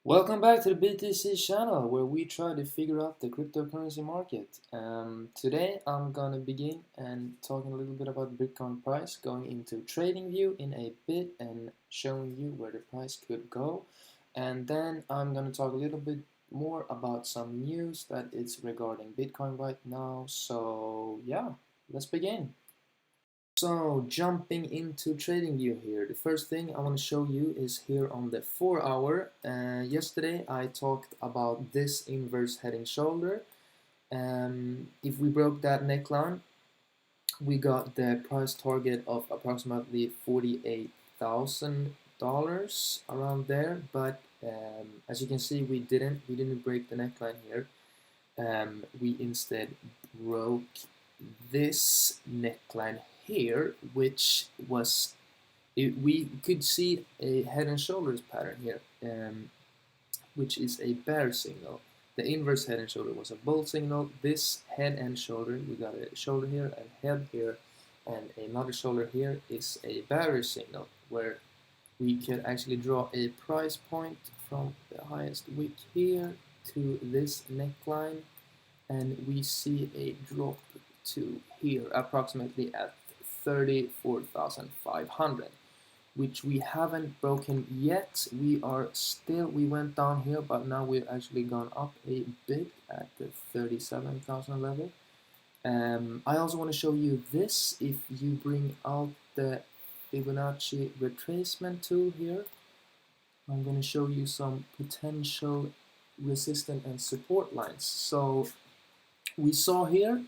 Welcome back to the BTC channel where we try to figure out the cryptocurrency market. Today I'm gonna begin and talking a little bit about Bitcoin price, going into trading view in a bit and showing you where the price could go. And then I'm gonna talk a little bit more about some news that is regarding Bitcoin right now. So yeah, let's begin. So jumping into trading view here, the first thing I want to show you is here on the 4 hour. Yesterday I talked about this inverse head and shoulder. If we broke that neckline, we got the price target of approximately $48,000 around there. But as you can see, we didn't break the neckline here. We instead broke this neckline here, which was we could see a head and shoulders pattern here, which is a bear signal. The inverse head and shoulder was a bull signal. This head and shoulder, we got a shoulder here, a head here, and another shoulder here is a bearish signal, where we could actually draw a price point from the highest wick here to this neckline, and we see a drop to here approximately at 34,500, which we haven't broken yet. We went down here, but now we've actually gone up a bit at the 37,000 level. I also want to show you this. If you bring out the Fibonacci retracement tool here, I'm going to show you some potential resistance and support lines. So we saw here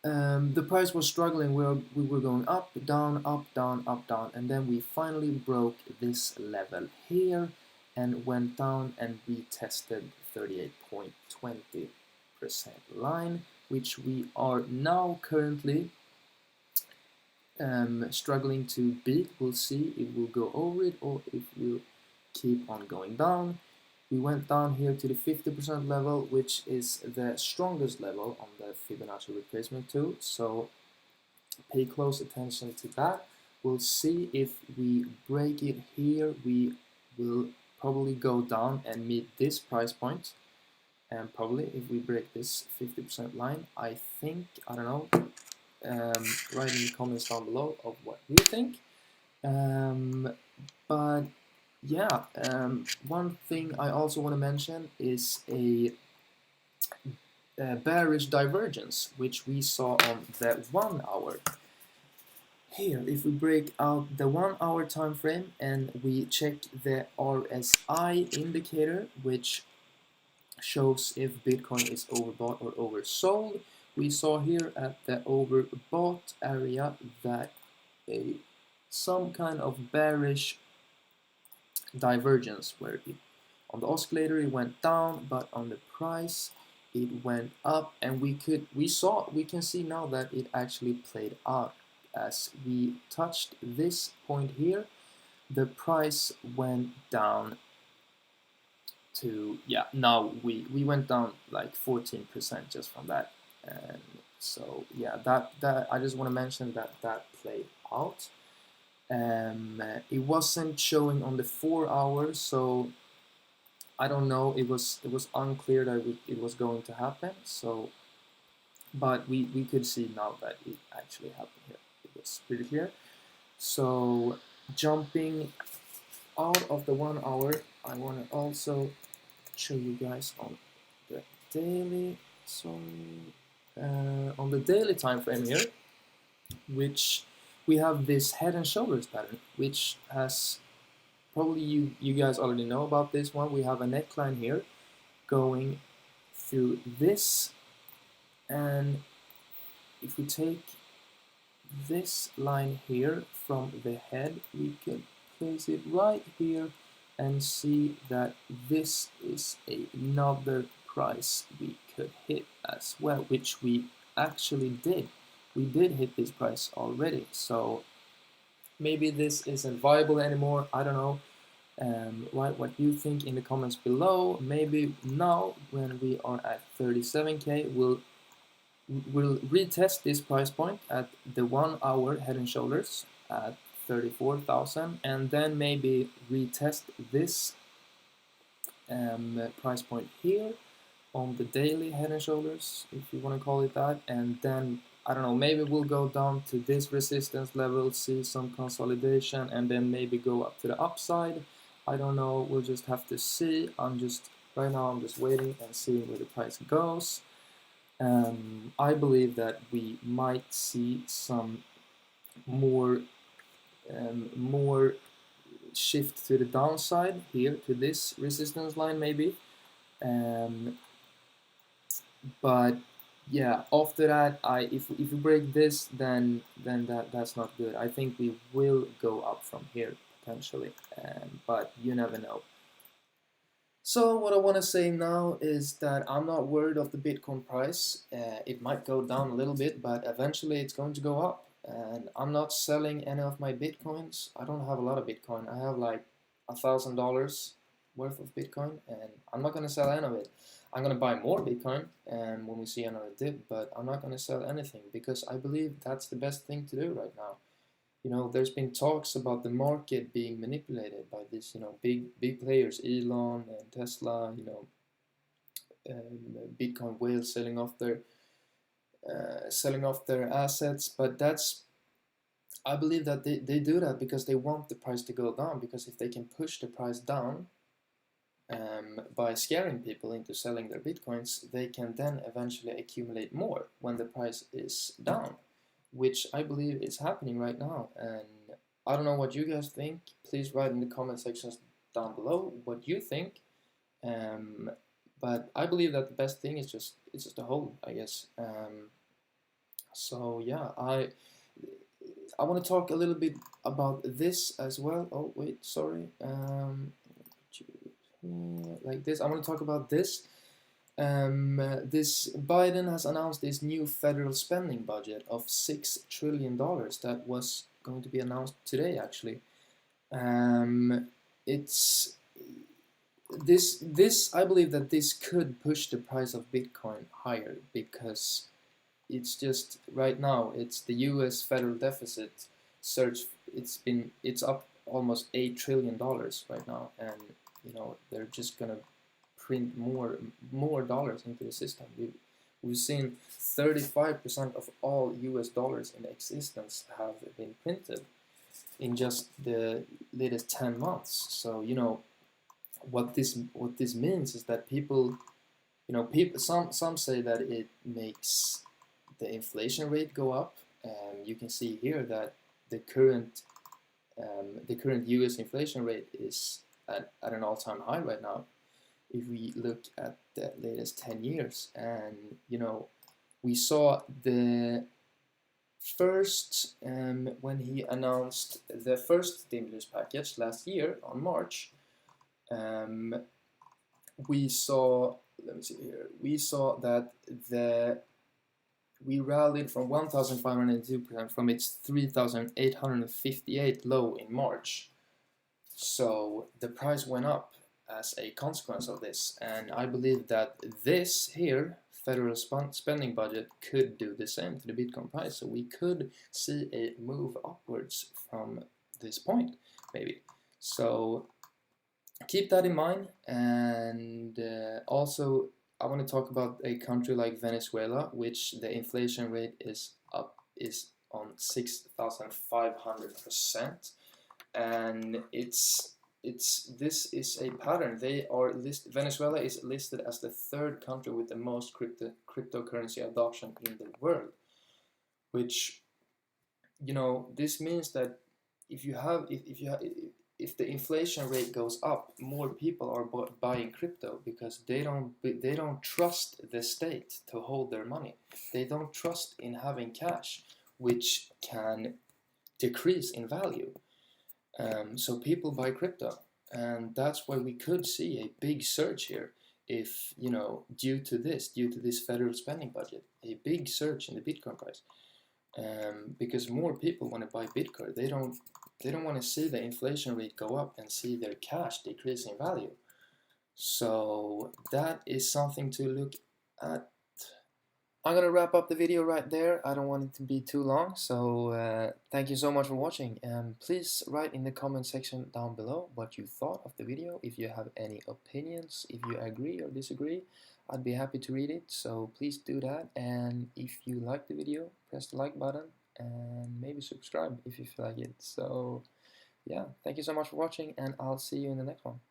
the price was struggling. We were going up, down, up, down, up, down, and then we finally broke this level here and went down and retested 38.20% line, which we are now currently struggling to beat. We'll see if we'll go over it or if we'll keep on going down. We went down here to the 50% level, which is the strongest level on the Fibonacci retracement tool. So pay close attention to that. We'll see if we break it here. We will probably go down and meet this price point. And probably if we break this 50% line, I think, I don't know, write in the comments down below of what you think. But yeah, one thing I also want to mention is a bearish divergence, which we saw on the 1 hour. Here, if we break out the 1 hour time frame and we check the RSI indicator, which shows if Bitcoin is overbought or oversold, we saw here at the overbought area that some kind of bearish divergence, where on the oscillator it went down, but on the price it went up, and we can see now that it actually played out. As we touched this point here, the price went down to, yeah, now we went down like 14% just from that. And so yeah, that I just want to mention that played out. It wasn't showing on the 4 hours, so I don't know. It was unclear that it was going to happen. So, but we could see now that it actually happened here. It was pretty clear. So jumping out of the 1 hour, I want to also show you guys on the daily. On the daily time frame here, which we have this head and shoulders pattern, which has probably you guys already know about this one. We have a neckline here going through this, and if we take this line here from the head, we can place it right here and see that this is another price we could hit as well, which we actually did. We did hit this price already, so maybe this isn't viable anymore. I don't know. Write what you think in the comments below. Maybe now, when we are at 37k, we'll retest this price point at the 1 hour head and shoulders at 34,000, and then maybe retest this price point here on the daily head and shoulders, if you want to call it that, and then I don't know, maybe we'll go down to this resistance level, see some consolidation, and then maybe go up to the upside. I don't know, we'll just have to see. Right now I'm just waiting and seeing where the price goes. I believe that we might see some more shift to the downside here to this resistance line maybe. But yeah, after that, if we break this, then that's not good. I think we will go up from here potentially, but you never know. So what I want to say now is that I'm not worried of the Bitcoin price. It might go down a little bit, but eventually it's going to go up. And I'm not selling any of my Bitcoins. I don't have a lot of Bitcoin. I have like $1,000 worth of Bitcoin, and I'm not going to sell any of it. I'm going to buy more Bitcoin when we see another dip, but I'm not going to sell anything because I believe that's the best thing to do right now. You know, there's been talks about the market being manipulated by these, big players, Elon and Tesla, Bitcoin whales selling off their assets. But I believe that they do that because they want the price to go down. Because if they can push the price down by scaring people into selling their Bitcoins, they can then eventually accumulate more when the price is down, which I believe is happening right now. And I don't know what you guys think. Please write in the comment sections down below what you think. But I believe that the best thing is just to hold, I guess. So yeah, I want to talk a little bit about this as well. Oh wait, sorry. Like this, I want to talk about this. This Biden has announced this new federal spending budget of $6 trillion that was going to be announced today, actually. It's this I believe that this could push the price of Bitcoin higher because it's just right now it's the U.S. federal deficit surge. It's up almost $8 trillion right now, and they're just gonna print more dollars into the system. We've seen 35% of all US dollars in existence have been printed in just the latest 10 months. So what this means is that people some say that it makes the inflation rate go up. You can see here that the current US inflation rate is at an all-time high right now if we look at the latest 10 years. And we saw the first when he announced the first stimulus package last year on March, we saw that we rallied from 1,502% from its 3,858 low in March. So the price went up as a consequence of this, and I believe that this here federal spending budget could do the same to the Bitcoin price. So we could see a move upwards from this point, maybe. So keep that in mind. And also I want to talk about a country like Venezuela, which the inflation rate is on 6,500%, and this is a pattern. Venezuela is listed as the third country with the most cryptocurrency adoption in the world, which this means that if the inflation rate goes up, more people are buying crypto because they don't trust the state to hold their money. They don't trust in having cash, which can decrease in value. So people buy crypto, and that's why we could see a big surge here if due to this federal spending budget, a big surge in the Bitcoin price, because more people want to buy Bitcoin. They don't want to see the inflation rate go up and see their cash decrease in value. So that is something to look at I'm gonna wrap up the video right there. I don't want it to be too long, so thank you so much for watching, and please write in the comment section down below what you thought of the video. If you have any opinions, if you agree or disagree, I'd be happy to read it, so please do that. And if you like the video, press the like button and maybe subscribe if you feel like it. So yeah, thank you so much for watching, and I'll see you in the next one.